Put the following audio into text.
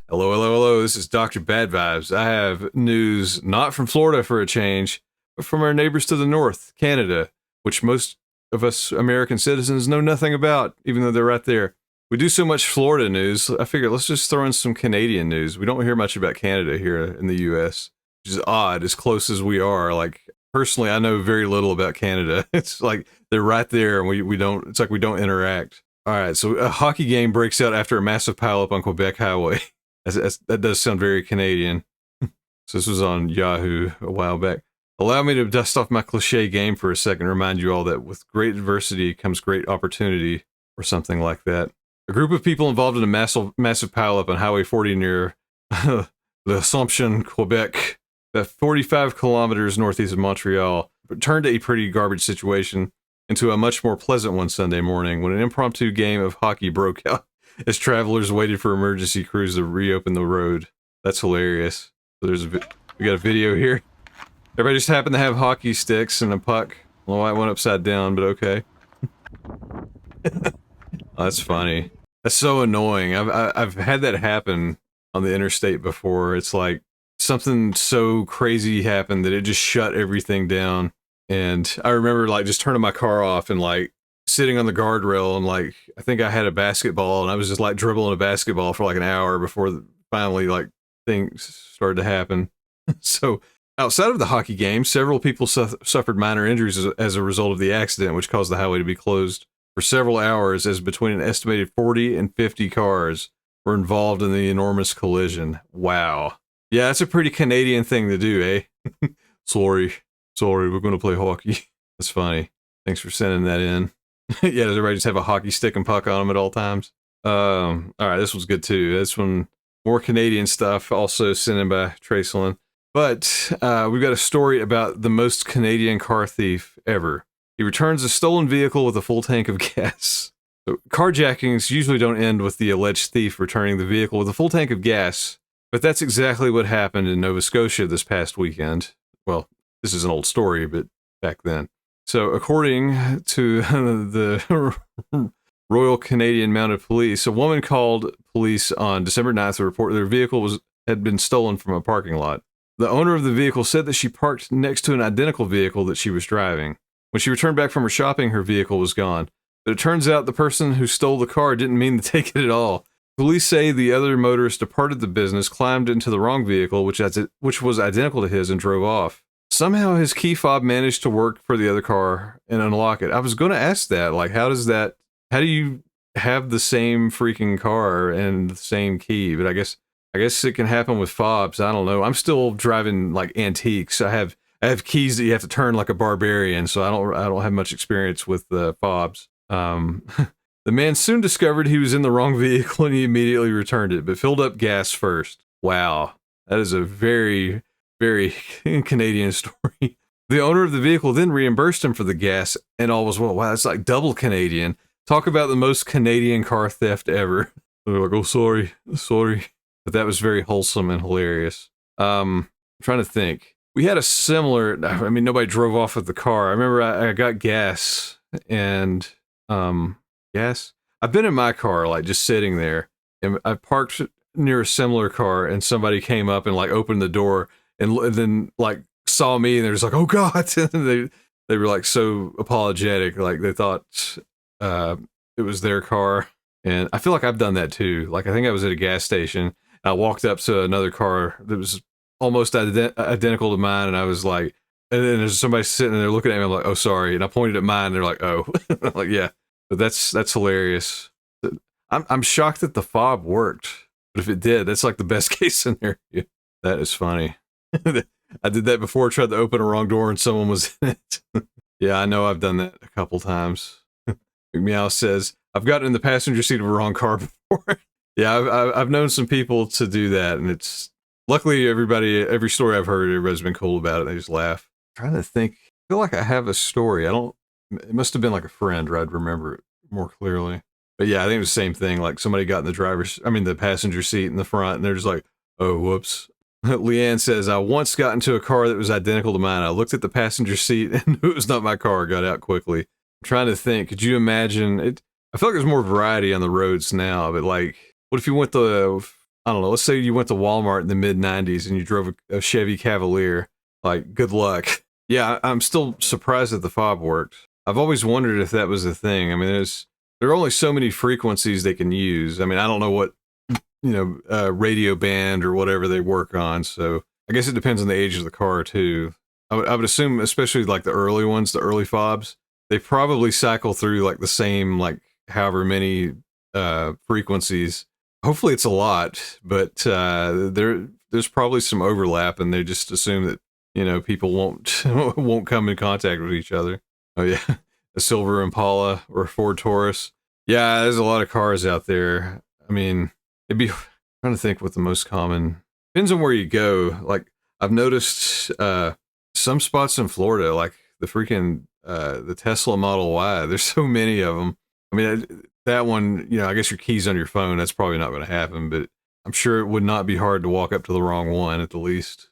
Hello, hello, hello. This is Dr. Bad Vibes. I have news not from Florida for a change, but from our neighbors to the north, Canada, which most of us American citizens know nothing about, even though they're right there. We do so much Florida news, I figured let's just throw in some Canadian news. We don't hear much about Canada here in the US, which is odd, as close as we are. Like, personally, I know very little about Canada. It's like they're right there and we don't, it's like we don't interact. All right, so a hockey game breaks out after a massive pileup on Quebec Highway. That does sound very Canadian. So this was on Yahoo a while back. Allow me to dust off my cliche game for a second and remind you all that with great adversity comes great opportunity, or something like that. A group of people involved in a massive pileup on Highway 40 near L'Assomption, Quebec, about 45 kilometers northeast of Montreal, turned a pretty garbage situation into a much more pleasant one Sunday morning when an impromptu game of hockey broke out as travelers waited for emergency crews to reopen the road. That's hilarious. So we got a video here. Everybody just happened to have hockey sticks and a puck. I don't know why it went upside down, but okay. Oh, that's funny. That's so annoying. I've had that happen on the interstate before. It's like something so crazy happened that it just shut everything down. And I remember like just turning my car off and like sitting on the guardrail and like I think I had a basketball and I was just like dribbling a basketball for like an hour before finally like things started to happen. So outside of the hockey game, several people suffered minor injuries as a result of the accident, which caused the highway to be closed for several hours, as between an estimated 40 and 50 cars were involved in the enormous collision. Wow. Yeah, that's a pretty Canadian thing to do, eh? Sorry, we're going to play hockey. That's funny. Thanks for sending that in. Yeah, does everybody just have a hockey stick and puck on them at all times? All right, this was good too. This one, more Canadian stuff, also sent in by Tracelyn. But we've got a story about the most Canadian car thief ever. He returns a stolen vehicle with a full tank of gas. So carjackings usually don't end with the alleged thief returning the vehicle with a full tank of gas, but that's exactly what happened in Nova Scotia this past weekend. Well, this is an old story, but back then. So according to the Royal Canadian Mounted Police, a woman called police on December 9th to report their vehicle had been stolen from a parking lot. The owner of the vehicle said that she parked next to an identical vehicle that she was driving. When she returned back from her shopping, her vehicle was gone. But it turns out the person who stole the car didn't mean to take it at all. Police say the other motorist departed the business, climbed into the wrong vehicle, which was identical to his, and drove off. Somehow his key fob managed to work for the other car and unlock it. I was going to ask that, like, how do you have the same freaking car and the same key? But I guess it can happen with fobs. I don't know. I'm still driving like antiques. I have keys that you have to turn like a barbarian, so I don't have much experience with fobs. The man soon discovered he was in the wrong vehicle and he immediately returned it, but filled up gas first. Wow. That is a very, very Canadian story. The owner of the vehicle then reimbursed him for the gas and all was well. Wow, that's like double Canadian. Talk about the most Canadian car theft ever. They're like, oh, sorry. But that was very wholesome and hilarious. I'm trying to think. We had a similar, I mean, nobody drove off with the car. I remember I got gas and, gas. I've been in my car, like just sitting there, and I parked near a similar car and somebody came up and like opened the door and then like saw me and they're just like, oh God. And they were like so apologetic. Like they thought, it was their car. And I feel like I've done that too. Like I think I was at a gas station and I walked up to another car that was almost identical to mine, and I was like, and then there's somebody sitting there looking at me. I'm like, oh, sorry, and I pointed at mine. And they're like, oh, I'm like, yeah, but that's hilarious. I'm shocked that the fob worked, but if it did, that's like the best case scenario. That is funny. I did that before. Tried to open a wrong door, and someone was in it. Yeah, I know. I've done that a couple times. Meow says I've gotten in the passenger seat of a wrong car before. Yeah, I've known some people to do that, and it's. Luckily, every story I've heard, everybody's been cool about it. They just laugh. I'm trying to think. I feel like I have a story. It must have been like a friend, or I'd remember it more clearly. But yeah, I think it was the same thing. Like somebody got in the passenger seat in the front, and they're just like, oh, whoops. Leanne says, I once got into a car that was identical to mine. I looked at the passenger seat and knew it was not my car. Got out quickly. I'm trying to think. Could you imagine it? I feel like there's more variety on the roads now, but like, what if you went I don't know, let's say you went to Walmart in the mid 90s and you drove a Chevy Cavalier, like, good luck. Yeah, I'm still surprised that the fob worked. I've always wondered if that was a thing. I mean, there are only so many frequencies they can use. I mean, I don't know what, radio band or whatever they work on, so I guess it depends on the age of the car too. I would assume, especially like the early ones, the early fobs, they probably cycle through like the same, like, however many frequencies. Hopefully it's a lot, but there's probably some overlap, and they just assume that, people won't won't come in contact with each other. Oh yeah, a silver Impala or a Ford Taurus. Yeah, there's a lot of cars out there. I mean, it'd be, I'm trying to think what the most common, depends on where you go. Like, I've noticed some spots in Florida, like the Tesla Model Y. There's so many of them. I mean, that one, I guess your key's on your phone. That's probably not going to happen, but I'm sure it would not be hard to walk up to the wrong one at the least.